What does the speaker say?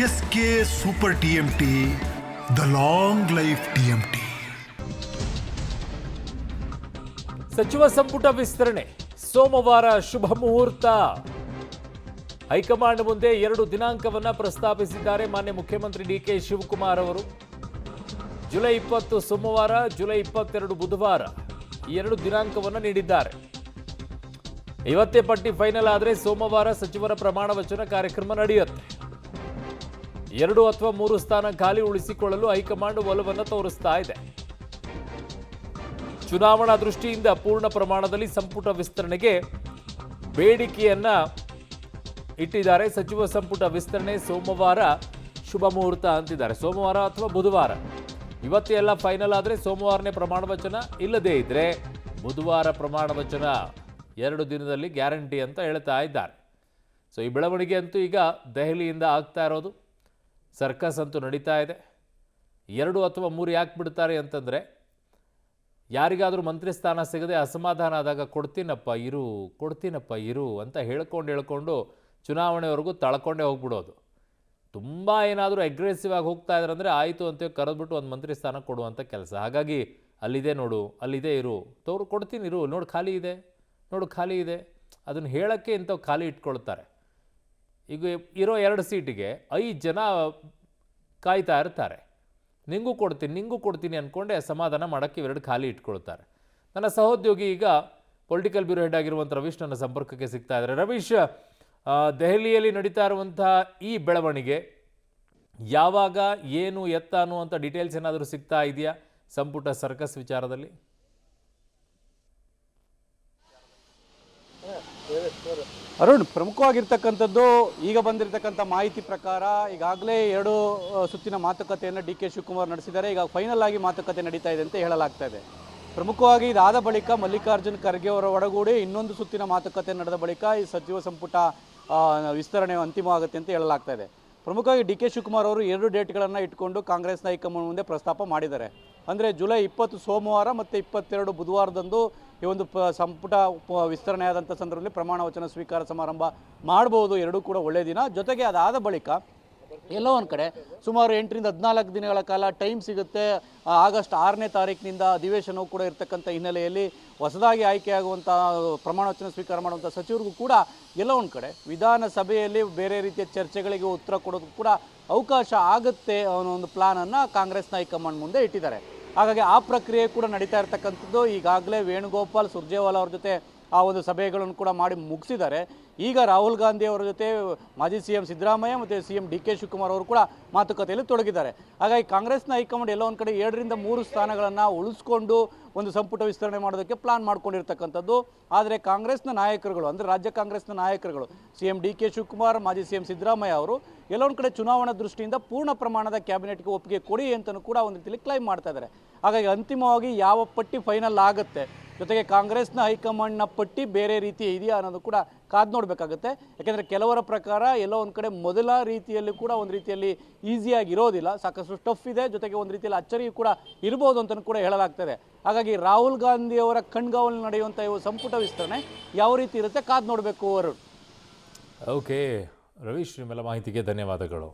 S K super TMT, the long life TMT. ಸಚಿವ ಸಂಪುಟ ವಿಸ್ತರಣೆ ಸೋಮವಾರ ಶುಭ ಮುಹೂರ್ತ. ಹೈಕಮಾಂಡ್ ಮುಂದೆ 2 ದಿನಾಂಕವನ್ನ ಪ್ರಸ್ತಾಪಿಸಿದ್ದಾರೆ ಮಾನ್ಯ ಮುಖ್ಯಮಂತ್ರಿ ಡಿಕೆ ಶಿವಕುಮಾರ್ ಅವರು. ಜುಲೈ 20 ಸೋಮವಾರ, ಜುಲೈ 22 ಬುಧವಾರ, ಈ 2 ದಿನಾಂಕವನ್ನು ನೀಡಿದ್ದಾರೆ. ಇವತ್ತೇ ಪಟ್ಟಿ ಫೈನಲ್ ಆದರೆ ಸೋಮವಾರ ಸಚಿವರ ಪ್ರಮಾಣ ವಚನ ಕಾರ್ಯಕ್ರಮ ನಡೆಯುತ್ತೆ. 2 ಅಥವಾ 3 ಸ್ಥಾನ ಖಾಲಿ ಉಳಿಸಿಕೊಳ್ಳಲು ಹೈಕಮಾಂಡ್ ಒಲವನ್ನು ತೋರಿಸ್ತಾ ಇದೆ. ಚುನಾವಣಾ ದೃಷ್ಟಿಯಿಂದ ಪೂರ್ಣ ಪ್ರಮಾಣದಲ್ಲಿ ಸಂಪುಟ ವಿಸ್ತರಣೆಗೆ ಬೇಡಿಕೆಯನ್ನ ಇಟ್ಟಿದ್ದಾರೆ. ಸಚಿವ ಸಂಪುಟ ವಿಸ್ತರಣೆ ಸೋಮವಾರ ಶುಭ ಮುಹೂರ್ತ ಅಂತಿದ್ದಾರೆ. ಸೋಮವಾರ ಅಥವಾ ಬುಧವಾರ, ಇವತ್ತೇ ಎಲ್ಲ ಫೈನಲ್ ಆದರೆ ಸೋಮವಾರನೇ ಪ್ರಮಾಣ ವಚನ, ಇಲ್ಲದೇ ಇದ್ರೆ ಬುಧವಾರ ಪ್ರಮಾಣ ವಚನ. 2 ದಿನದಲ್ಲಿ ಗ್ಯಾರಂಟಿ ಅಂತ ಹೇಳ್ತಾ ಇದ್ದಾರೆ. ಸೊ ಈ ಬೆಳವಣಿಗೆ ಅಂತೂ ಈಗ ದೆಹಲಿಯಿಂದ ಆಗ್ತಾ ಇರೋದು. ಸರ್ಕಸ್ ಅಂತೂ ನಡೀತಾ ಇದೆ. 2 ಅಥವಾ 3 ಯಾಕೆ ಬಿಡ್ತಾರೆ ಅಂತಂದರೆ, ಯಾರಿಗಾದರೂ ಮಂತ್ರಿ ಸ್ಥಾನ ಸಿಗದೆ ಅಸಮಾಧಾನ ಆದಾಗ ಕೊಡ್ತೀನಪ್ಪ ಇರು ಅಂತ ಹೇಳ್ಕೊಂಡು ಚುನಾವಣೆವರೆಗೂ ತಳ್ಕೊಂಡೇ ಹೋಗ್ಬಿಡೋದು. ತುಂಬ ಏನಾದರೂ ಅಗ್ರೆಸಿವ್ ಆಗಿ ಹೋಗ್ತಾ ಇದ್ದಾರೆ ಅಂದರೆ ಆಯಿತು ಅಂತ ಕರೆದ್ಬಿಟ್ಟು ಒಂದು ಮಂತ್ರಿ ಸ್ಥಾನ ಕೊಡುವಂಥ ಕೆಲಸ. ಹಾಗಾಗಿ ಅಲ್ಲಿದೆ ನೋಡು, ಅಲ್ಲಿದೆ ಇರು, ಕೊಡ್ತೀನಿ ಇರು, ನೋಡು ಖಾಲಿ ಇದೆ ಅದನ್ನು ಹೇಳೋಕ್ಕೆ ಇಂಥವು ಖಾಲಿ ಇಟ್ಕೊಳ್ತಾರೆ. ಈಗ ಇರೋ 2 ಸೀಟಿಗೆ 5 ಜನ ಕಾಯ್ತಾ ಇರ್ತಾರೆ. ನಿಂಗೂ ಕೊಡ್ತೀನಿ ಅಂದ್ಕೊಂಡೆ ಸಮಾಧಾನ ಮಾಡೋಕ್ಕೆ 2 ಖಾಲಿ ಇಟ್ಕೊಳ್ತಾರೆ. ನನ್ನ ಸಹೋದ್ಯೋಗಿ ಈಗ ಪೊಲಿಟಿಕಲ್ ಬ್ಯೂರೋ ಹೆಡ್ ಆಗಿರುವಂಥ ರವೀಶ್ ನನ್ನ ಸಂಪರ್ಕಕ್ಕೆ ಸಿಗ್ತಾ ಇದ್ದಾರೆ. ರವೀಶ್, ದೆಹಲಿಯಲ್ಲಿ ನಡೀತಾ ಇರುವಂಥ ಈ ಬೆಳವಣಿಗೆ ಯಾವಾಗ, ಏನು, ಎತ್ತ ಅನ್ನುವಂಥ ಡೀಟೇಲ್ಸ್ ಏನಾದರೂ ಸಿಗ್ತಾ ಇದೆಯಾ ಸಂಪುಟ ಸರ್ಕಸ್ ವಿಚಾರದಲ್ಲಿ? ಅರುಣ್, ಪ್ರಮುಖವಾಗಿರ್ತಕ್ಕಂಥದ್ದು ಈಗ ಬಂದಿರತಕ್ಕಂಥ ಮಾಹಿತಿ ಪ್ರಕಾರ ಈಗಾಗಲೇ 2 ಸುತ್ತಿನ ಮಾತುಕತೆಯನ್ನು ಡಿ ಕೆ ಶಿವಕುಮಾರ್ ನಡೆಸಿದ್ದಾರೆ. ಈಗ ಫೈನಲ್ ಆಗಿ ಮಾತುಕತೆ ನಡೀತಾ ಇದೆ ಅಂತ ಹೇಳಲಾಗ್ತಾ ಇದೆ. ಪ್ರಮುಖವಾಗಿ ಇದಾದ ಬಳಿಕ ಮಲ್ಲಿಕಾರ್ಜುನ್ ಖರ್ಗೆ ಅವರ ಒಡಗೂಡಿ ಇನ್ನೊಂದು ಸುತ್ತಿನ ಮಾತುಕತೆ ನಡೆದ ಬಳಿಕ ಈ ಸಚಿವ ಸಂಪುಟ ವಿಸ್ತರಣೆ ಅಂತಿಮವಾಗುತ್ತೆ ಅಂತ ಹೇಳಲಾಗ್ತಾ ಇದೆ. ಪ್ರಮುಖವಾಗಿ ಡಿ ಕೆ ಶಿವಕುಮಾರ್ ಅವರು 2 ಡೇಟ್ಗಳನ್ನು ಇಟ್ಕೊಂಡು ಕಾಂಗ್ರೆಸ್ನ ಹೈಕಮಾಂಡ್ ಮುಂದೆ ಪ್ರಸ್ತಾಪ ಮಾಡಿದ್ದಾರೆ. ಅಂದರೆ ಜುಲೈ 20 ಸೋಮವಾರ ಮತ್ತು 22 ಬುಧವಾರದಂದು ಈ ಒಂದು ಸಂಪುಟ ವಿಸ್ತರಣೆ ಆದಂಥ ಸಂದರ್ಭದಲ್ಲಿ ಪ್ರಮಾಣ ವಚನ ಸ್ವೀಕಾರ ಸಮಾರಂಭ ಮಾಡ್ಬೋದು. 2 ಕೂಡ ಒಳ್ಳೆಯ ದಿನ. ಜೊತೆಗೆ ಅದಾದ ಬಳಿಕ ಎಲ್ಲೋ ಒಂದು ಕಡೆ ಸುಮಾರು 8 ರಿಂದ 14 ದಿನಗಳ ಕಾಲ ಟೈಮ್ ಸಿಗುತ್ತೆ. ಆಗಸ್ಟ್ 6ನೇ ತಾರೀಕಿನಿಂದ ಅಧಿವೇಶನವೂ ಕೂಡ ಇರತಕ್ಕಂಥ ಹಿನ್ನೆಲೆಯಲ್ಲಿ ಹೊಸದಾಗಿ ಆಯ್ಕೆಯಾಗುವಂಥ ಪ್ರಮಾಣ ವಚನ ಸ್ವೀಕಾರ ಮಾಡುವಂಥ ಸಚಿವರಿಗೂ ಕೂಡ ಎಲ್ಲೋ ಒಂದು ಕಡೆ ವಿಧಾನಸಭೆಯಲ್ಲಿ ಬೇರೆ ರೀತಿಯ ಚರ್ಚೆಗಳಿಗೆ ಉತ್ತರ ಕೊಡೋದಕ್ಕೂ ಕೂಡ ಅವಕಾಶ ಆಗುತ್ತೆ ಅನ್ನೋ ಒಂದು ಪ್ಲಾನನ್ನು ಕಾಂಗ್ರೆಸ್ನ ಹೈಕಮಾಂಡ್ ಮುಂದೆ ಇಟ್ಟಿದ್ದಾರೆ. ಹಾಗಾಗಿ ಆ ಪ್ರಕ್ರಿಯೆ ಕೂಡ ನಡೀತಾ ಇರತಕ್ಕಂಥದ್ದು. ಈಗಾಗಲೇ ವೇಣುಗೋಪಾಲ್, ಸುರ್ಜೇವಾಲಾ ಅವ್ರ ಜೊತೆ ಆ ಒಂದು ಸಭೆಗಳನ್ನು ಕೂಡ ಮಾಡಿ ಮುಗಿಸಿದ್ದಾರೆ. ಈಗ ರಾಹುಲ್ ಗಾಂಧಿ ಅವರ ಜೊತೆ ಮಾಜಿ CM ಸಿದ್ದರಾಮಯ್ಯ ಮತ್ತು CM ಡಿ ಕೆ ಶಿವಕುಮಾರ್ ಅವರು ಕೂಡ ಮಾತುಕತೆಯಲ್ಲಿ ತೊಡಗಿದ್ದಾರೆ. ಹಾಗಾಗಿ ಕಾಂಗ್ರೆಸ್ನ ಹೈಕಮಾಂಡ್ ಎಲ್ಲೋ ಒಂದು ಕಡೆ 2 ರಿಂದ 3 ಸ್ಥಾನಗಳನ್ನು ಉಳಿಸ್ಕೊಂಡು ಒಂದು ಸಂಪುಟ ವಿಸ್ತರಣೆ ಮಾಡೋದಕ್ಕೆ ಪ್ಲಾನ್ ಮಾಡ್ಕೊಂಡಿರ್ತಕ್ಕಂಥದ್ದು. ಆದರೆ ಕಾಂಗ್ರೆಸ್ನ ನಾಯಕರುಗಳು, ಅಂದರೆ ರಾಜ್ಯ ಕಾಂಗ್ರೆಸ್ನ ನಾಯಕರುಗಳು CM ಡಿ ಕೆ ಶಿವಕುಮಾರ್, ಮಾಜಿ CM ಸಿದ್ದರಾಮಯ್ಯ ಅವರು ಎಲ್ಲೋ ಒಂದು ಕಡೆ ಚುನಾವಣಾ ದೃಷ್ಟಿಯಿಂದ ಪೂರ್ಣ ಪ್ರಮಾಣದ ಕ್ಯಾಬಿನೆಟ್ಗೆ ಒಪ್ಪಿಗೆ ಕೊಡಿ ಅಂತಲೂ ಕೂಡ ಒಂದು ರೀತಿಯಲ್ಲಿ ಕ್ಲೈಮ್ ಮಾಡ್ತಾ ಇದ್ದಾರೆ. ಹಾಗಾಗಿ ಅಂತಿಮವಾಗಿ ಯಾವ ಪಟ್ಟಿ ಫೈನಲ್ ಆಗುತ್ತೆ, ಜೊತೆಗೆ ಕಾಂಗ್ರೆಸ್ನ ಹೈಕಮಾಂಡ್ನ ಪಟ್ಟಿ ಬೇರೆ ರೀತಿ ಇದೆಯಾ ಅನ್ನೋದು ಕೂಡ ಕಾದು ನೋಡಬೇಕಾಗುತ್ತೆ. ಯಾಕೆಂದರೆ ಕೆಲವರ ಪ್ರಕಾರ ಎಲ್ಲೋ ಒಂದು ಕಡೆ ಮೊದಲ ರೀತಿಯಲ್ಲಿ ಕೂಡ ಒಂದು ರೀತಿಯಲ್ಲಿ ಈಸಿಯಾಗಿ ಇರೋದಿಲ್ಲ, ಸಾಕಷ್ಟು ಟಫ್ ಇದೆ, ಜೊತೆಗೆ ಒಂದು ರೀತಿಯಲ್ಲಿ ಅಚ್ಚರಿಯೂ ಕೂಡ ಇರ್ಬೋದು ಅಂತಲೂ ಕೂಡ ಹೇಳಲಾಗ್ತದೆ. ಹಾಗಾಗಿ ರಾಹುಲ್ ಗಾಂಧಿ ಅವರ ಕಣ್ಗಾವಲು ನಡೆಯುವಂಥ ಇವು ಸಂಪುಟ ವಿಸ್ತರಣೆ ಯಾವ ರೀತಿ ಇರುತ್ತೆ ಕಾದು ನೋಡಬೇಕು. ಅವರು ಓಕೆ ರವೀಶ್, ನಿಮ್ಮೆಲ್ಲ ಮಾಹಿತಿಗೆ ಧನ್ಯವಾದಗಳು.